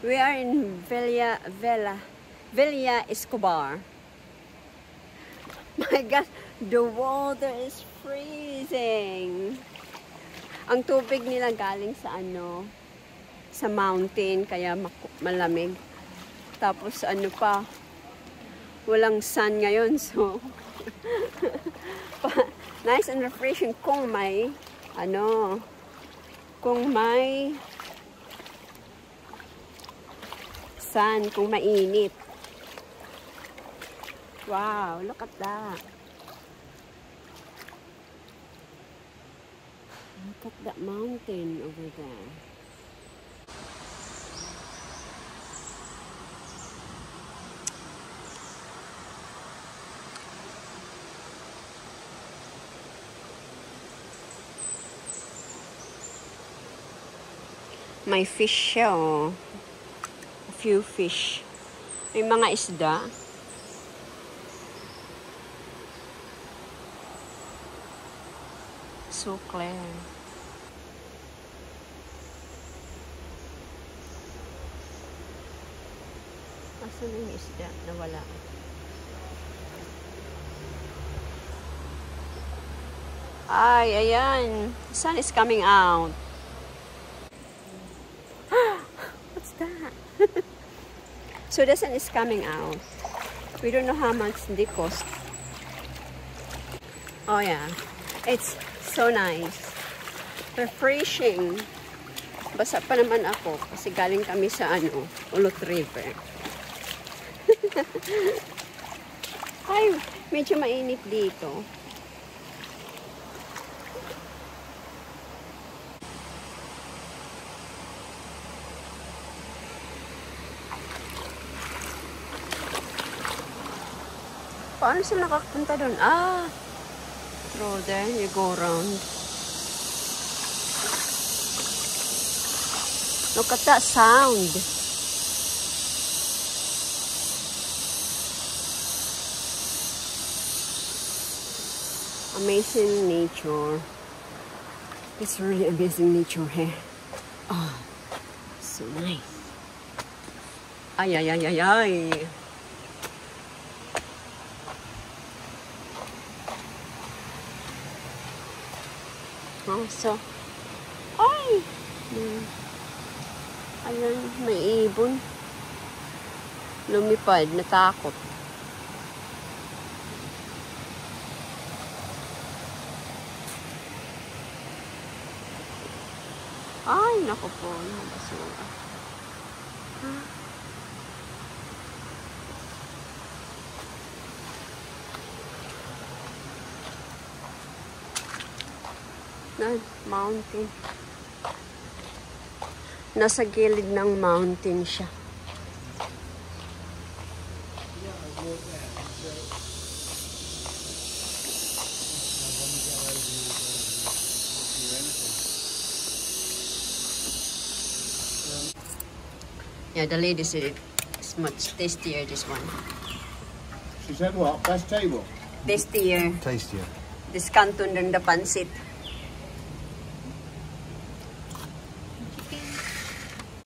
We are in Villa Escobar. My God, the water is freezing. Ang tubig nila galing sa ano, sa mountain, kaya malamig. Tapos ano pa, walang sun ngayon, so nice and refreshing kung may ano, kung may sun, kung mainit. Wow, look at that. Look at that mountain over there. May fish siya, oh. A few fish. May mga isda. So clear. Asan yung isda? Nawala. Ay, ayan. The sun is coming out. What's that? So the sun is coming out. We don't know how much they cost. Oh yeah. It's so nice. Refreshing. Basa pa naman ako kasi galing kami sa ano, Ulot River. Ay, medyo mainit dito. Paano sila nakapunta doon? Ah! Through there, you go around. Look at that sound. Amazing nature. It's really amazing nature here. Oh, so nice. Ay, ay, ay, ay, ay. Oh, so, ay! Ayan, may ibon. Lumipad, natakot. Ay, naku po, nakasura. Mountain. Nasa gilid ng mountain siya. Yeah, the lady said it's much tastier, this one. She said what? Best table? Tastier. Tastier. This canton than the pancit.